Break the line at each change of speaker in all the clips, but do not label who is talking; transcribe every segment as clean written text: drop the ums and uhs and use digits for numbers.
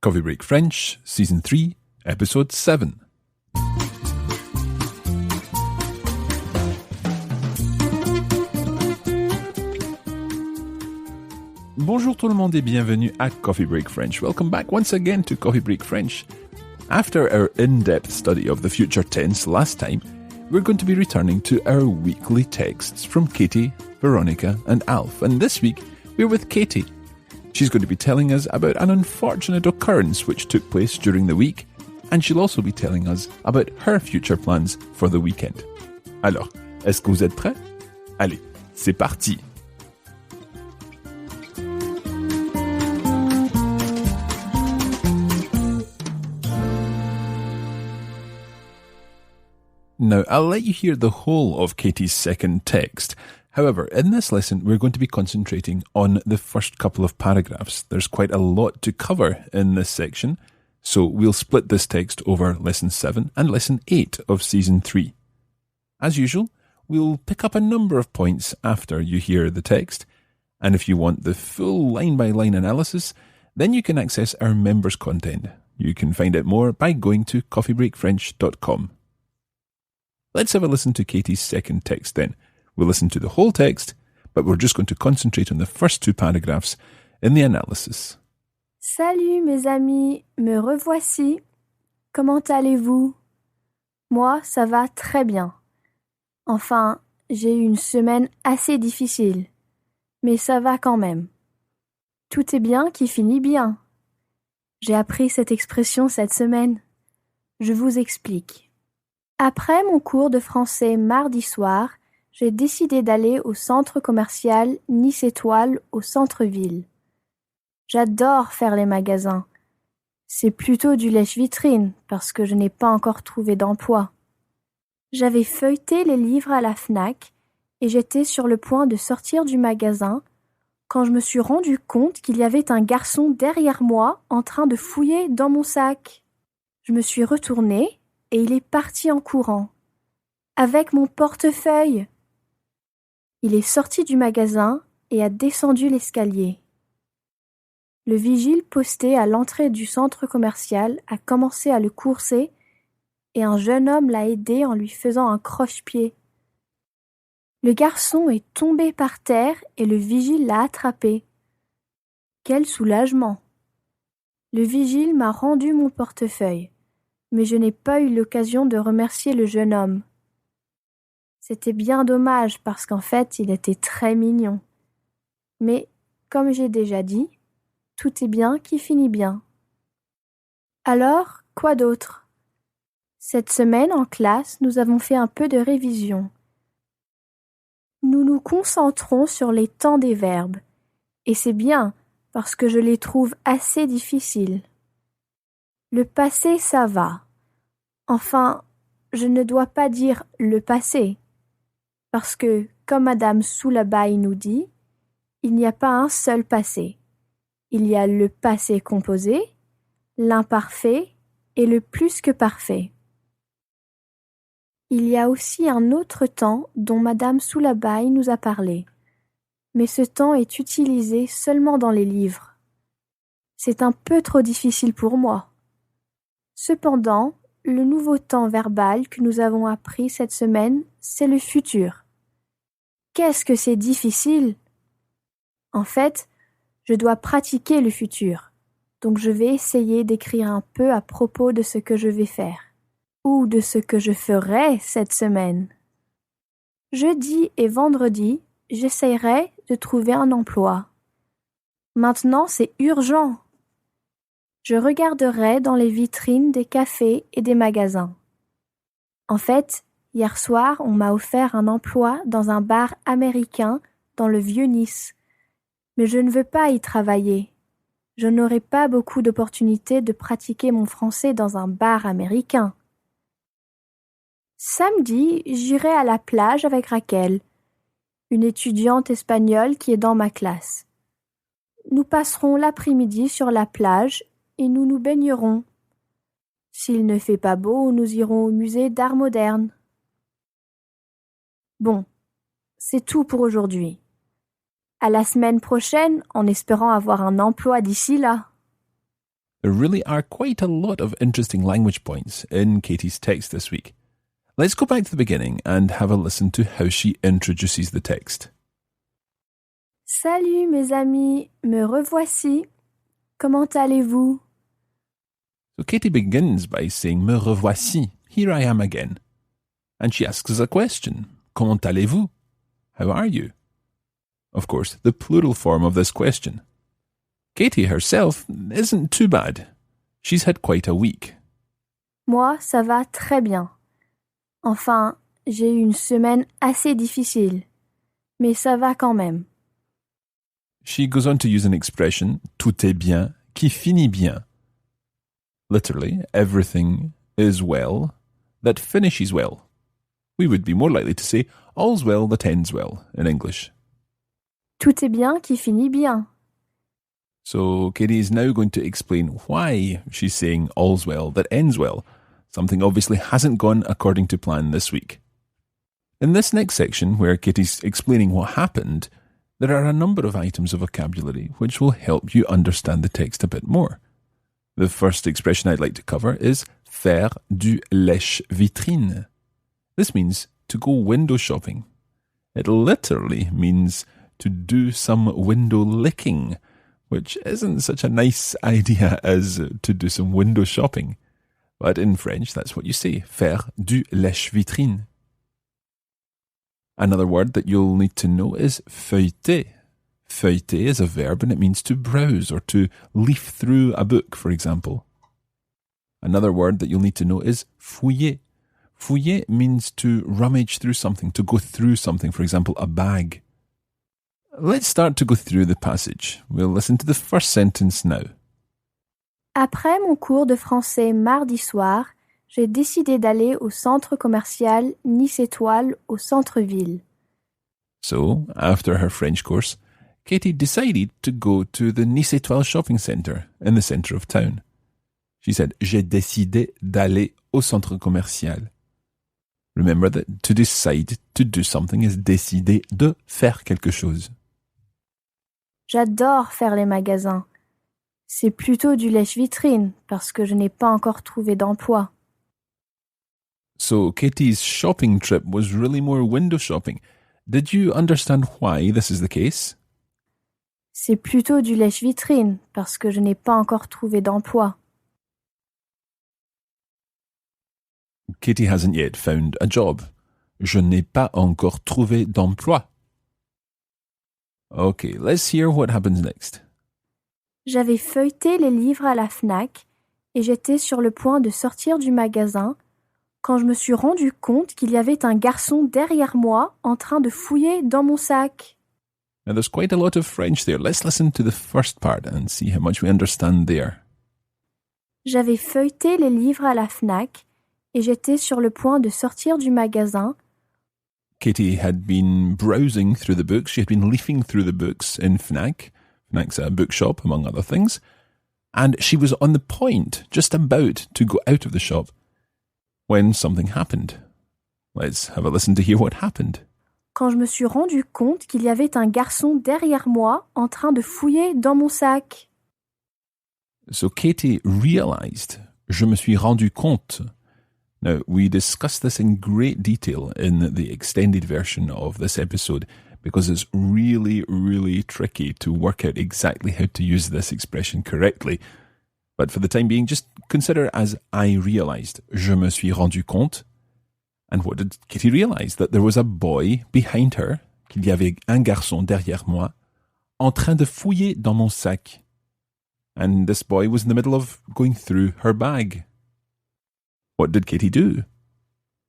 Coffee Break French, Season 3, Episode 7. Bonjour tout le monde et bienvenue à Coffee Break French. Welcome back once again to Coffee Break French. After our in-depth study of the future tense last time, we're going to be returning to our weekly texts from Katie, Veronica and Alf. And this week, we're with Katie. She's going to be telling us about an unfortunate occurrence which took place during the week, and she'll also be telling us about her future plans for the weekend. Alors, est-ce que vous êtes prêts? Allez, c'est parti! Now, I'll let you hear the whole of Katie's second text. However, in this lesson, we're going to be concentrating on the first couple of paragraphs. There's quite a lot to cover in this section, so we'll split this text over Lesson 7 and Lesson 8 of Season 3. As usual, we'll pick up a number of points after you hear the text, and if you want the full line-by-line analysis, then you can access our members' content. You can find out more by going to coffeebreakfrench.com. Let's have a listen to Katie's second text then. We'll listen to the whole text, but we're just going to concentrate on the first two paragraphs in the analysis.
Salut mes amis, me revoici. Comment allez-vous? Moi, ça va très bien. Enfin, j'ai eu une semaine assez difficile, mais ça va quand même. Tout est bien qui finit bien. J'ai appris cette expression cette semaine. Je vous explique. Après mon cours de français mardi soir, j'ai décidé d'aller au centre commercial Nice Étoile au centre-ville. J'adore faire les magasins. C'est plutôt du lèche-vitrine parce que je n'ai pas encore trouvé d'emploi. J'avais feuilleté les livres à la Fnac et j'étais sur le point de sortir du magasin quand je me suis rendu compte qu'il y avait un garçon derrière moi en train de fouiller dans mon sac. Je me suis retournée et il est parti en courant, avec mon portefeuille. Il est sorti du magasin et a descendu l'escalier. Le vigile posté à l'entrée du centre commercial a commencé à le courser et un jeune homme l'a aidé en lui faisant un croche-pied. Le garçon est tombé par terre et le vigile l'a attrapé. Quel soulagement! Le vigile m'a rendu mon portefeuille, mais je n'ai pas eu l'occasion de remercier le jeune homme. C'était bien dommage parce qu'en fait, il était très mignon. Mais, comme j'ai déjà dit, tout est bien qui finit bien. Alors, quoi d'autre? Cette semaine, en classe, nous avons fait un peu de révision. Nous nous concentrons sur les temps des verbes, et c'est bien parce que je les trouve assez difficiles. Le passé, ça va. Enfin, je ne dois pas dire le passé, parce que, comme Madame Soulabaï nous dit, il n'y a pas un seul passé. Il y a le passé composé, l'imparfait et le plus que parfait. Il y a aussi un autre temps dont Madame Soulabaï nous a parlé, mais ce temps est utilisé seulement dans les livres. C'est un peu trop difficile pour moi. Cependant, le nouveau temps verbal que nous avons appris cette semaine, c'est le futur. Qu'est-ce que c'est difficile? En fait, je dois pratiquer le futur, donc je vais essayer d'écrire un peu à propos de ce que je vais faire, ou de ce que je ferai cette semaine. Jeudi et vendredi, j'essaierai de trouver un emploi. Maintenant, c'est urgent. Je regarderai dans les vitrines des cafés et des magasins. En fait, hier soir, on m'a offert un emploi dans un bar américain dans le vieux Nice. Mais je ne veux pas y travailler. Je n'aurai pas beaucoup d'opportunités de pratiquer mon français dans un bar américain. Samedi, j'irai à la plage avec Raquel, une étudiante espagnole qui est dans ma classe. Nous passerons l'après-midi sur la plage et nous nous baignerons. S'il ne fait pas beau, nous irons au musée d'art moderne. Bon, c'est tout pour aujourd'hui. À la semaine prochaine, en espérant avoir un emploi d'ici là.
There really are quite a lot of interesting language points in Katie's text this week. Let's go back to the beginning and have a listen to how she introduces the text.
Salut mes amis, me revoici. Comment allez-vous?
So Katie begins by saying me revoici, here I am again. And she asks us a question. Comment allez-vous? How are you? Of course, the plural form of this question. Katie herself isn't too bad. She's had quite a week.
Moi, ça va très bien. Enfin, j'ai eu une semaine assez difficile. Mais ça va quand même.
She goes on to use an expression, tout est bien, qui finit bien. Literally, everything is well that finishes well. We would be more likely to say, all's well that ends well in English.
Tout est bien qui finit bien.
So Katie is now going to explain why she's saying all's well that ends well. Something obviously hasn't gone according to plan this week. In this next section, where Katie's explaining what happened, there are a number of items of vocabulary which will help you understand the text a bit more. The first expression I'd like to cover is faire du lèche-vitrine. This means to go window shopping. It literally means to do some window licking, which isn't such a nice idea as to do some window shopping. But in French, that's what you say, faire du lèche-vitrine. Another word that you'll need to know is feuilleter. Feuilleter is a verb and it means to browse or to leaf through a book, for example. Another word that you'll need to know is fouiller. Fouiller means to rummage through something, to go through something, for example, a bag. Let's start to go through the passage. We'll listen to the first sentence now.
Après mon cours de français mardi soir, j'ai décidé d'aller au centre commercial Nice Étoile au centre-ville.
So, after her French course, Katie decided to go to the Nice Étoile shopping centre in the centre of town. She said, j'ai décidé d'aller au centre commercial. Remember that to decide to do something is décider de faire quelque chose.
J'adore faire les magasins. C'est plutôt du lèche-vitrine parce que je n'ai pas encore trouvé d'emploi.
So Katie's shopping trip was really more window shopping. Did you understand why this is the case?
C'est plutôt du lèche-vitrine parce que je n'ai pas encore trouvé d'emploi.
Katie hasn't yet found a job. Je n'ai pas encore trouvé d'emploi. Okay, let's hear what happens next.
J'avais feuilleté les livres à la Fnac et j'étais sur le point de sortir du magasin quand je me suis rendu compte qu'il y avait un garçon derrière moi en train de fouiller dans mon sac.
Now there's quite a lot of French there. Let's listen to the first part and see how much we understand there.
J'avais feuilleté les livres à la Fnac et j'étais sur le point de sortir du magasin.
Katie had been browsing through the books. She had been leafing through the books in Fnac. Fnac's a bookshop, among other things. And she was on the point, just about to go out of the shop, when something happened. Let's have a listen to hear what happened.
Quand je me suis rendu compte qu'il y avait un garçon derrière moi en train de fouiller dans mon sac.
So Katie realized, je me suis rendu compte. Now, we discussed this in great detail in the extended version of this episode because it's really, really tricky to work out exactly how to use this expression correctly. But for the time being, just consider it as I realized. Je me suis rendu compte. And what did Katie realize? That there was a boy behind her, qu'il y avait un garçon derrière moi, en train de fouiller dans mon sac. And this boy was in the middle of going through her bag. What did Katie do?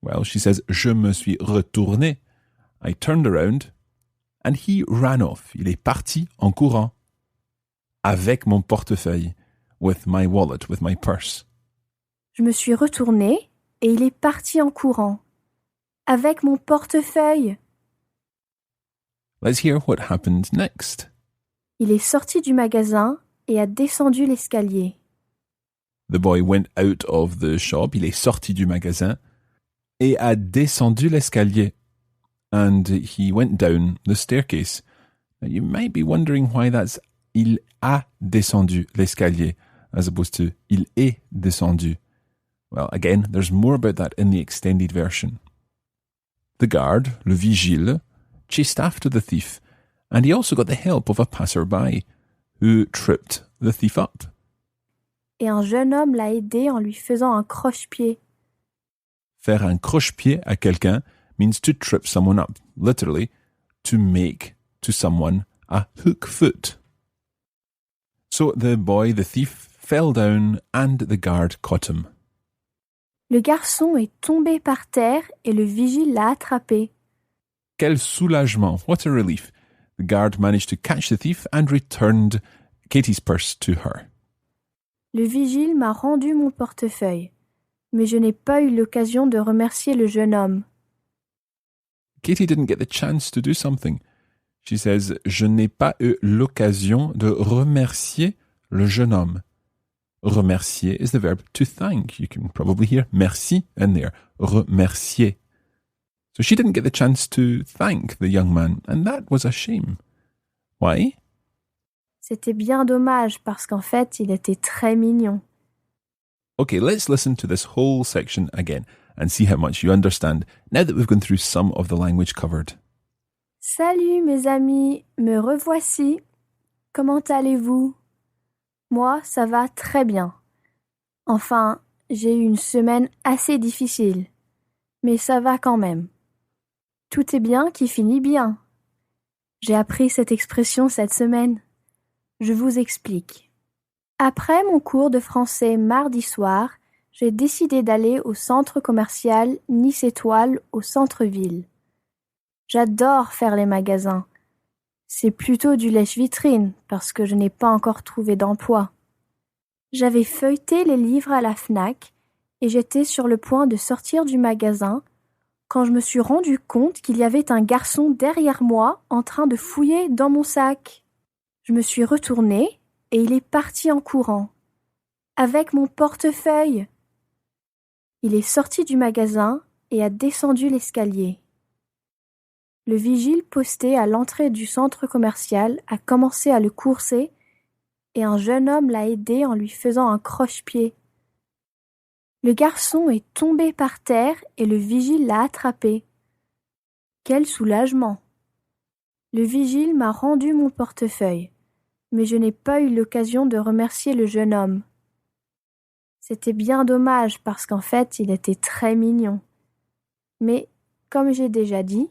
Well, she says, je me suis retourné. I turned around, and he ran off. Il est parti en courant. Avec mon portefeuille. With my wallet, with my purse.
Je me suis retournée et il est parti en courant. Avec mon portefeuille.
Let's hear what happened next.
Il est sorti du magasin et a descendu l'escalier.
The boy went out of the shop. Il est sorti du magasin et a descendu l'escalier. And he went down the staircase. Now, you might be wondering why that's il a descendu l'escalier. as opposed to il est descendu. Well, again, there's more about that in the extended version. The guard, le vigile, chased after the thief, and he also got the help of a passer-by, who tripped the thief up.
Et un jeune homme l'a aidé en lui faisant un croche-pied.
Faire un croche-pied à quelqu'un means to trip someone up, literally, to make to someone a hook foot. So the boy, the thief, fell down and the guard caught him.
Le garçon est tombé par terre et le vigile l'a attrapé.
Quel soulagement, what a relief. The guard managed to catch the thief and returned Katie's purse to her.
Le vigile m'a rendu mon portefeuille, mais je n'ai pas eu l'occasion de remercier le jeune homme.
Katie didn't get the chance to do something. She says, je n'ai pas eu l'occasion de remercier le jeune homme. Remercier is the verb to thank. You can probably hear merci in there. Remercier. So she didn't get the chance to thank the young man, and that was a shame. Why?
C'était bien dommage parce qu'en fait, il était très mignon.
Okay, let's listen to this whole section again and see how much you understand now that we've gone through some of the language covered.
Salut mes amis, me revoici. Comment allez-vous? Moi, ça va très bien. Enfin, j'ai eu une semaine assez difficile, mais ça va quand même. Tout est bien qui finit bien. J'ai appris cette expression cette semaine. Je vous explique. Après mon cours de français mardi soir, j'ai décidé d'aller au centre commercial Nice Étoile au centre-ville. J'adore faire les magasins. C'est plutôt du lèche-vitrine parce que je n'ai pas encore trouvé d'emploi. J'avais feuilleté les livres à la Fnac et j'étais sur le point de sortir du magasin quand je me suis rendu compte qu'il y avait un garçon derrière moi en train de fouiller dans mon sac. Je me suis retournée et il est parti en courant, avec mon portefeuille. Il est sorti du magasin et a descendu l'escalier. Le vigile posté à l'entrée du centre commercial a commencé à le courser et un jeune homme l'a aidé en lui faisant un croche-pied. Le garçon est tombé par terre et le vigile l'a attrapé. Quel soulagement! Le vigile m'a rendu mon portefeuille, mais je n'ai pas eu l'occasion de remercier le jeune homme. C'était bien dommage parce qu'en fait, il était très mignon. Mais, comme j'ai déjà dit,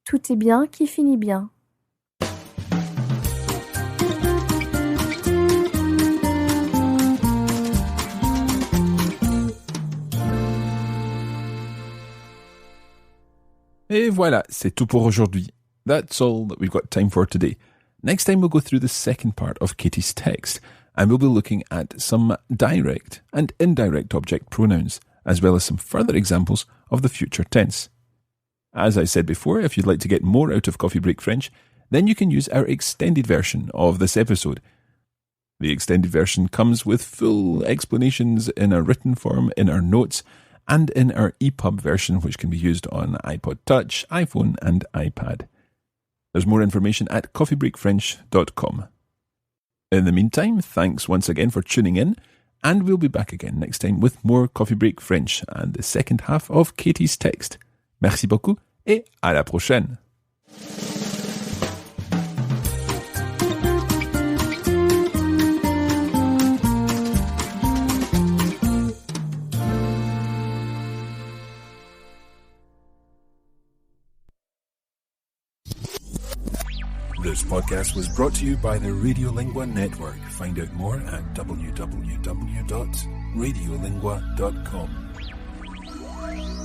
tout est bien qui finit bien.
Et voilà, c'est tout pour aujourd'hui. That's all that we've got time for today. Next time we'll go through the second part of Katie's text, and we'll be looking at some direct and indirect object pronouns, as well as some further examples of the future tense. As I said before, if you'd like to get more out of Coffee Break French, then you can use our extended version of this episode. The extended version comes with full explanations in a written form in our notes and in our EPUB version, which can be used on iPod Touch, iPhone and iPad. There's more information at coffeebreakfrench.com. In the meantime, thanks once again for tuning in, and we'll be back again next time with more Coffee Break French and the second half of Katie's text. Merci beaucoup et à la prochaine. This podcast was brought to you by the Radiolingua Network. Find out more at www.radiolingua.com.